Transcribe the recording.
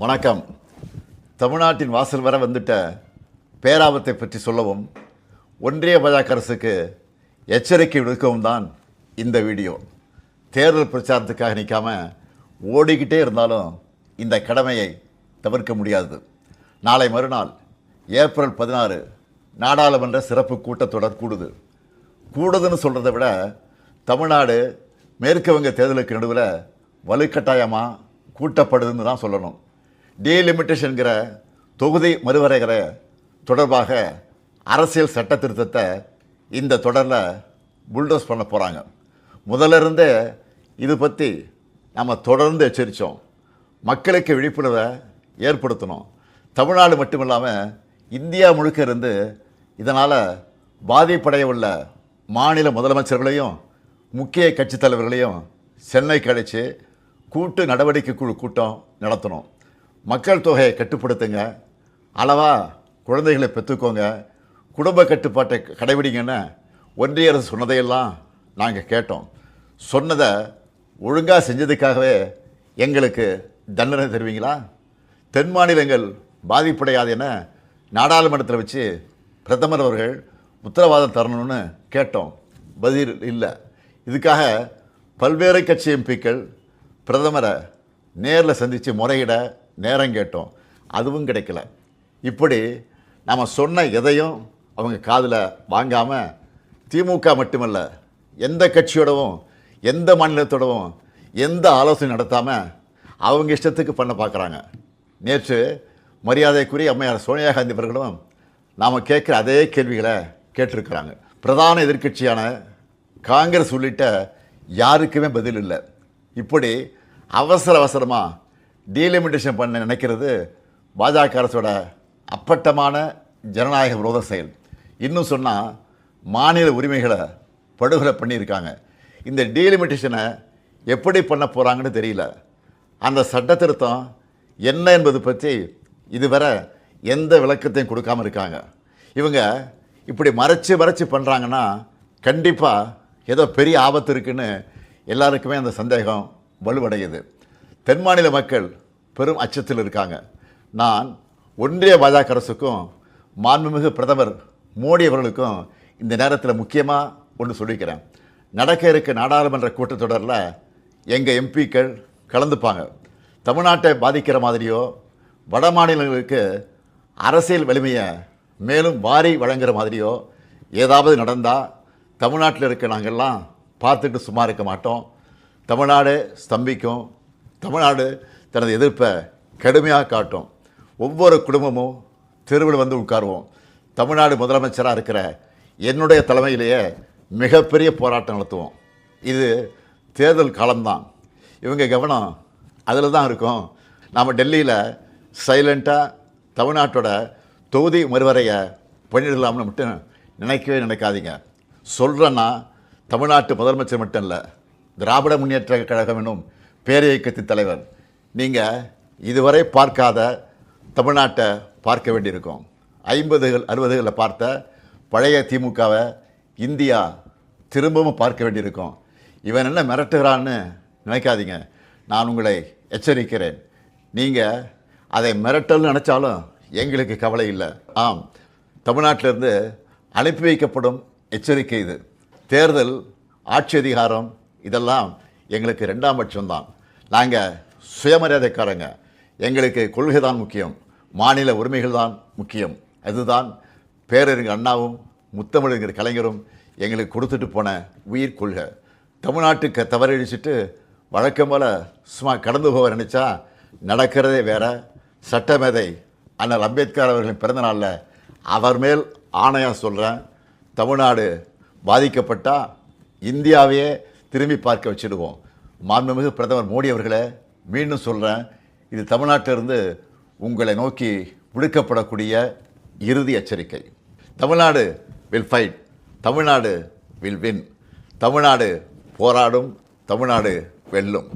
வணக்கம். தமிழ்நாட்டின் வாசல் வர வந்துட்ட பேராபத்தை பற்றி சொல்லவும் ஒன்றிய பாஜக அரசுக்கு எச்சரிக்கை விடுக்கவும் தான் இந்த வீடியோ. தேர்தல் பிரச்சாரத்துக்காக நிற்காம ஓடிக்கிட்டே இருந்தாலும் இந்த கடமையை தவிர்க்க முடியாது. நாளை மறுநாள் ஏப்ரல் 16 நாடாளுமன்ற சிறப்பு கூட்டத்தொடர் கூடுதுன்னு சொல்கிறத விட தமிழ்நாடு மேற்கு வங்க தேர்தலுக்கு நடுவில் வலுக்கட்டாயமாக கூட்டப்படுதுன்னு தான் சொல்லணும். டீலிமிட்டேஷன்கிற தொகுதி மறுவரைகிற தொடர்பாக அரசியல் சட்ட திருத்தத்தை இந்த தொடரில் புல்டோஸ் பண்ண போகிறாங்க. முதல்ல இருந்தே இது பற்றி நம்ம தொடர்ந்து எச்சரித்தோம். மக்களுக்கு விழிப்புணர்வை ஏற்படுத்தணும். தமிழ்நாடு மட்டும் இல்லாமல் இந்தியா முழுக்க இருந்து இதனால் பாதிப்படைய உள்ள மாநில முதலமைச்சர்களையும் முக்கிய கட்சித் தலைவர்களையும் சென்னைக்கு அழைச்சி கூட்டு நடவடிக்கை குழு கூட்டம் நடத்தணும். மக்கள் தொகையை கட்டுப்படுத்துங்க, அளவாக குழந்தைகளை பெற்றுக்கோங்க, குடும்ப கட்டுப்பாட்டை கடைபிடிங்கன்னு ஒன்றிய அரசு சொன்னதையெல்லாம் நாங்கள் கேட்டோம். சொன்னதை ஒழுங்காக செஞ்சதுக்காகவே எங்களுக்கு தண்டனை தருவீங்களா? தென் மாநிலங்கள் பாதிப்படையாது என நாடாளுமன்றத்தில் வச்சு பிரதமர் அவர்கள் உத்தரவாதம் தரணும்னு கேட்டோம். பதில் இல்லை. இதுக்காக பல்வேறு கட்சி எம்பிக்கள் பிரதமரை நேரில் சந்தித்து முறையிட நேரம் கேட்டோம். அதுவும் கிடைக்கல. இப்படி நம்ம சொன்ன எதையும் அவங்க காதில் வாங்காமல் திமுக மட்டுமல்ல, எந்த கட்சியோடவும் எந்த மாநிலத்தோடவும் எந்த ஆலோசனை நடத்தாமல் அவங்க இஷ்டத்துக்கு பண்ண பார்க்குறாங்க. நேற்று மரியாதைக்குரிய அம்மையார் சோனியா காந்தி அவர்களும் நாம் கேட்குற அதே கேள்விகளை கேட்டிருக்கிறாங்க. பிரதான எதிர்க்கட்சியான காங்கிரஸ் உள்ளிட்ட யாருக்குமே பதில் இல்லை. இப்படி அவசரமாக டீலிமிட்டேஷன் பண்ண நினைக்கிறது பாஜக அரசோட அப்பட்டமான ஜனநாயக விரோத செயல். இன்னும் சொன்னால் மாநில உரிமைகளை படுகொலை பண்ணியிருக்காங்க. இந்த டீலிமிட்டேஷனை எப்படி பண்ண போகிறாங்கன்னு தெரியல. அந்த சட்ட திருத்தம் என்ன என்பது பற்றி இதுவரை எந்த விளக்கத்தையும் கொடுக்காமல் இருக்காங்க. இவங்க இப்படி மறைச்சு பண்ணுறாங்கன்னா கண்டிப்பாக ஏதோ பெரிய ஆபத்து இருக்குன்னு எல்லாருக்குமே அந்த சந்தேகம் வலுவடையுது. தென் மாநில மக்கள் பெரும் அச்சத்தில் இருக்காங்க. நான் ஒன்றிய பாஜக அரசுக்கும் மாண்புமிகு பிரதமர் மோடி அவர்களுக்கும் இந்த நேரத்தில் முக்கியமாக ஒன்று சொல்லிக்கிறேன். நடக்க இருக்க நாடாளுமன்ற கூட்டத்தொடரில் எங்கள் எம்பிக்கள் கலந்துப்பாங்க. தமிழ்நாட்டை பாதிக்கிற மாதிரியோ வட மாநிலங்களுக்கு அரசியல் வலிமையை மேலும் வாரி வழங்குகிற மாதிரியோ ஏதாவது நடந்தால் தமிழ்நாட்டில் இருக்க நாங்கள்லாம் பார்த்துட்டு சும்மா இருக்க மாட்டோம். தமிழ்நாடு ஸ்தம்பிக்கும். தமிழ்நாடு தனது எதிர்ப்பை கடுமையாக காட்டும். ஒவ்வொரு குடும்பமும் தெருவில் வந்து உட்காருவோம். தமிழ்நாடு முதலமைச்சராக இருக்கிற என்னுடைய தலைமையிலேயே மிகப்பெரிய போராட்டம் நடத்துவோம். இது தேர்தல் காலம்தான். இவங்க கவனம் அதில் தான் இருக்கும். நாம் டெல்லியில் சைலண்ட்டாக தமிழ்நாட்டோட தொகுதி மறுவரையை பண்ணிடலாம்னு மட்டும் நினைக்கவே நினைக்காதீங்க. சொல்கிறேன்னா தமிழ்நாட்டு முதலமைச்சர் மட்டும் இல்லை, திராவிட முன்னேற்ற கழகம் என்னும் பேரியக்கத்தின் தலைவர். நீங்கள் இதுவரை பார்க்காத தமிழ்நாட்டை பார்க்க வேண்டியிருக்கும். 50கள் 60களில் பார்த்த பழைய திமுகவை இந்தியா திரும்பவும் பார்க்க வேண்டியிருக்கும். இவன் என்ன மிரட்டுகிறான்னு நினைக்காதீங்க. நான் உங்களை எச்சரிக்கிறேன். நீங்கள் அதை மிரட்டல்னு நினச்சாலும் எங்களுக்கு கவலை இல்லை. ஆம், தமிழ்நாட்டிலிருந்து அனுப்பி வைக்கப்படும் எச்சரிக்கை இது. தேர்தல், ஆட்சி அதிகாரம் இதெல்லாம் எங்களுக்கு 2ஆம் பட்சம்தான். நாங்கள் சுயமரியாதைக்காரங்க. எங்களுக்கு கொள்கை தான் முக்கியம், மாநில உரிமைகள் தான் முக்கியம். அதுதான் பேரறிஞர் அண்ணாவும் முத்தமிழறிஞர் கலைஞரும் எங்களுக்கு கொடுத்துட்டு போன உயிர் கொள்கை. தமிழ்நாட்டுக்கு தவறடிச்சிட்டு வழக்கம் போல் சும்மா கடந்து போக நினச்சா நடக்கிறதே வேற. சட்டமேதை அண்ணல் அம்பேத்கர் அவர்களின் பிறந்தநாளில் அவர் மேல் ஆணையாக சொல்கிறேன், தமிழ்நாடு பாதிக்கப்பட்டால் இந்தியாவையே திரும்பி பார்க்க வச்சுடுவோம். மாண்புமிகு பிரதமர் மோடி அவர்களே, மீண்டும் சொல்கிறேன், இது தமிழ்நாட்டிலிருந்து உங்களை நோக்கி விடுக்கப்படக்கூடிய இறுதி எச்சரிக்கை. Tamil Nadu will fight, Tamil Nadu will win. Tamil Nadu போராடும், தமிழ்நாடு வெல்லும்.